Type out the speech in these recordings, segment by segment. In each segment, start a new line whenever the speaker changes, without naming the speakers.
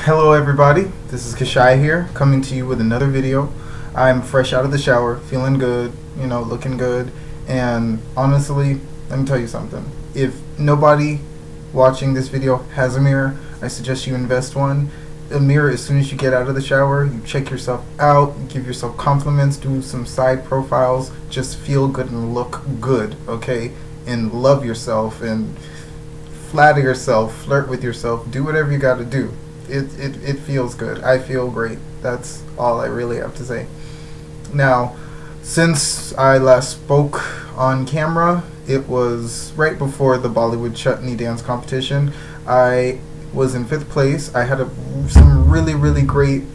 Hello everybody, this is Kishai here, coming to you with another video. I'm fresh out of the shower, feeling good, looking good, and honestly, let me tell you something. If nobody watching this video has a mirror, I suggest you invest one. A mirror, as soon as you get out of the shower, you check yourself out, give yourself compliments, do some side profiles, just feel good and look good, okay? And love yourself and flatter yourself, flirt with yourself, do whatever you gotta do. It feels good. I feel great. That's all I really have to say. Now, since I last spoke on camera, it was right before the Bollywood Chutney dance competition. I was in 5th place. I had some really great,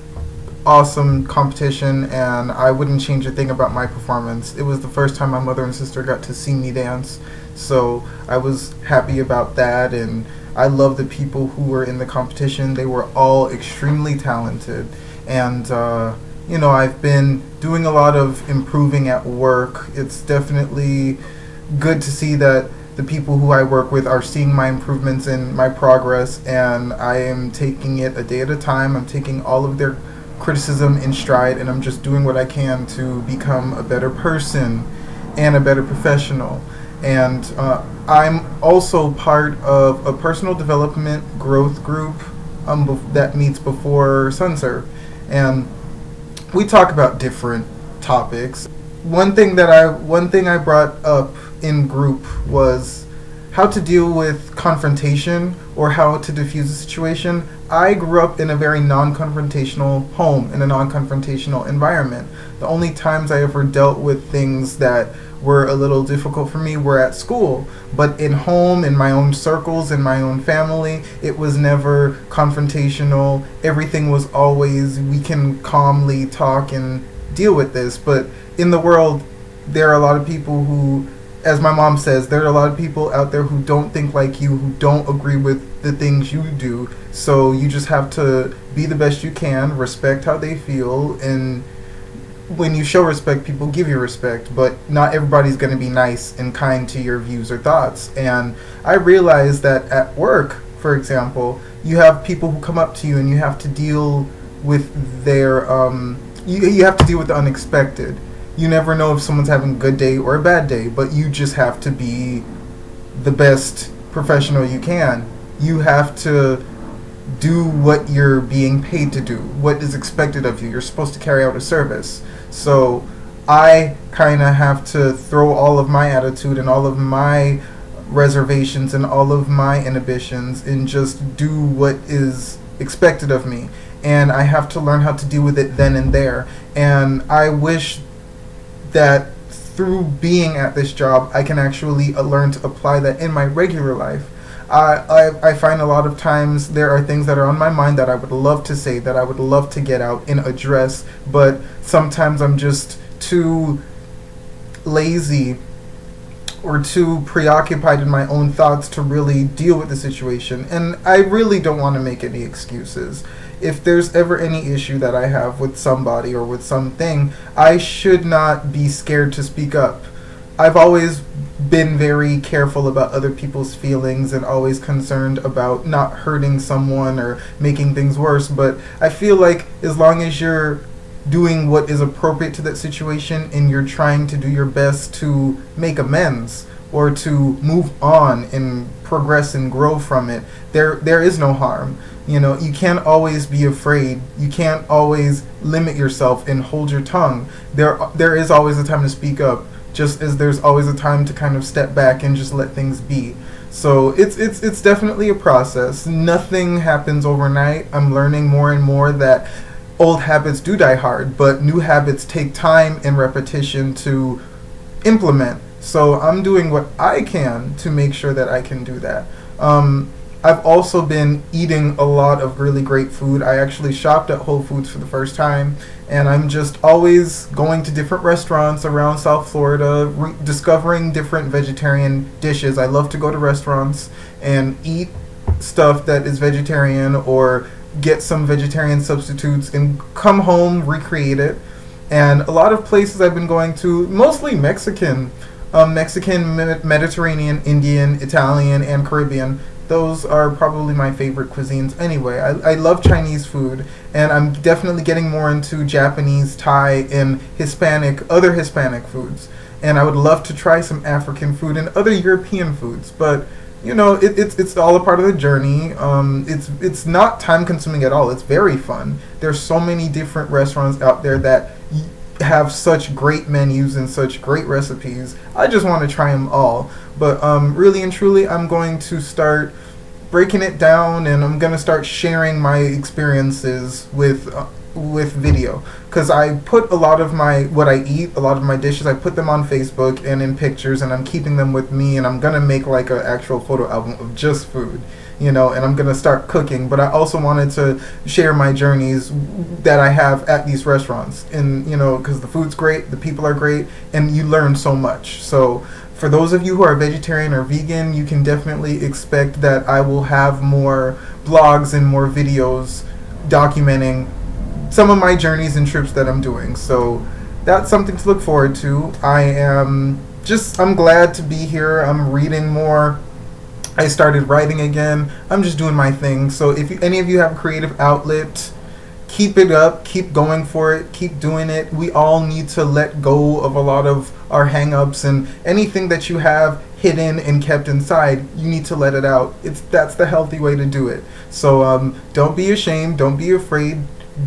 awesome competition, and I wouldn't change a thing about my performance. It was the first time my mother and sister got to see me dance, so I was happy about that, and I love the people who were in the competition. They were all extremely talented, and I've been doing a lot of improving at work. It's definitely good to see that the people who I work with are seeing my improvements and my progress, and I am taking it a day at a time. I'm taking all of their criticism in stride, and I'm just doing what I can to become a better person and a better professional. And I'm also part of a personal development growth group that meets before Sunserve, and we talk about different topics. One thing I brought up in group was how to deal with confrontation or how to diffuse a situation. I grew up in a very non-confrontational home, in a non-confrontational environment. The only times I ever dealt with things that were a little difficult for me were at school, but in home, in my own circles, in my own family, it was never confrontational. Everything was always, we can calmly talk and deal with this. But in the world, there are a lot of people who, as my mom says, there are a lot of people out there who don't think like you, who don't agree with the things you do. So you just have to be the best you can, respect how they feel, and when you show respect, people give you respect, but not everybody's going to be nice and kind to your views or thoughts. And I realize that at work, for example, you have people who come up to you and you have to deal with their, you have to deal with the unexpected. You never know if someone's having a good day or a bad day, but you just have to be the best professional you can. You have to do what you're being paid to do, what is expected of you. You're supposed to carry out a service. So I kind of have to throw all of my attitude and all of my reservations and all of my inhibitions and just do what is expected of me. And I have to learn how to deal with it then and there. And I wish that through being at this job, I can actually learn to apply that in my regular life. I find a lot of times there are things that are on my mind that I would love to say, that I would love to get out and address, but sometimes I'm just too lazy or too preoccupied in my own thoughts to really deal with the situation. And I really don't want to make any excuses. If there's ever any issue that I have with somebody or with something, I should not be scared to speak up. I've always been very careful about other people's feelings and always concerned about not hurting someone or making things worse, but I feel like as long as you're doing what is appropriate to that situation and you're trying to do your best to make amends or to move on and progress and grow from it, there is no harm. You can't always be afraid. You can't always limit yourself and hold your tongue. There is always a time to speak up, just as there's always a time to kind of step back and just let things be. So it's definitely a process. Nothing happens overnight. I'm learning more and more that old habits do die hard, but new habits take time and repetition to implement. So I'm doing what I can to make sure that I can do that. I've also been eating a lot of really great food. I actually shopped at Whole Foods for the first time, and I'm just always going to different restaurants around South Florida, discovering different vegetarian dishes. I love to go to restaurants and eat stuff that is vegetarian or get some vegetarian substitutes and come home, recreate it. And a lot of places I've been going to, mostly Mexican, Mediterranean, Indian, Italian, and Caribbean. those are probably my favorite cuisines anyway. I love Chinese food, and I'm definitely getting more into Japanese, Thai, and other Hispanic foods. And I would love to try some African food and other European foods, but you know, it's all a part of the journey. It's not time consuming at all. It's very fun. There's so many different restaurants out there that have such great menus and such great recipes. I just want to try them all. But really and truly, I'm going to start breaking it down, and I'm going to start sharing my experiences with video, because I put a lot of what I eat, a lot of my dishes, I put them on Facebook and in pictures, and I'm keeping them with me, and I'm gonna make like an actual photo album of just food, you know, and I'm gonna start cooking. But I also wanted to share my journeys that I have at these restaurants, and you know, because the food's great, the people are great, and you learn so much. So for those of you who are vegetarian or vegan, you can definitely expect that I will have more blogs and more videos documenting some of my journeys and trips that I'm doing. So that's something to look forward to. I'm glad to be here. I'm reading more. I started writing again. I'm just doing my thing. So if any of you have a creative outlet, keep it up, keep going for it, keep doing it. We all need to let go of a lot of our hang-ups, and anything that you have hidden and kept inside, you need to let it out. That's the healthy way to do it. So don't be ashamed, don't be afraid.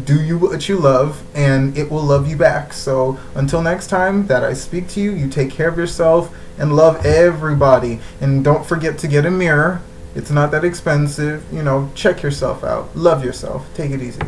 Do what you love, and it will love you back. So until next time that I speak to you, you take care of yourself and love everybody. And don't forget to get a mirror. It's not that expensive. You know, check yourself out. Love yourself. Take it easy.